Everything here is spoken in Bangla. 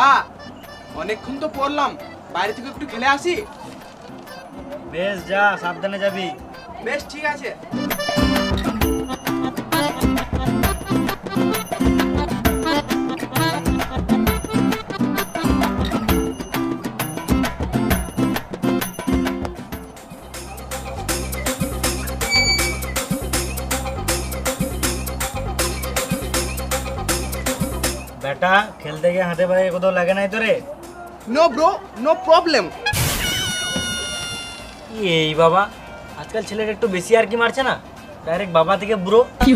বাবা অনেকক্ষণ তো পড়লাম, বাইরে থেকে একটু খেলে আসি। বেশ যা, সাবধানে যাবি। বেশ ঠিক আছে। বেটা খেলতে গিয়ে হাতে পায়ে কোথাও লাগে নাই তোরে? No bro, no problem. এই বাবা, আজকাল ছেলেটা একটু বেশি আর কি মারছে না? ডাইরেক্ট বাবা থেকে ব্রো। কি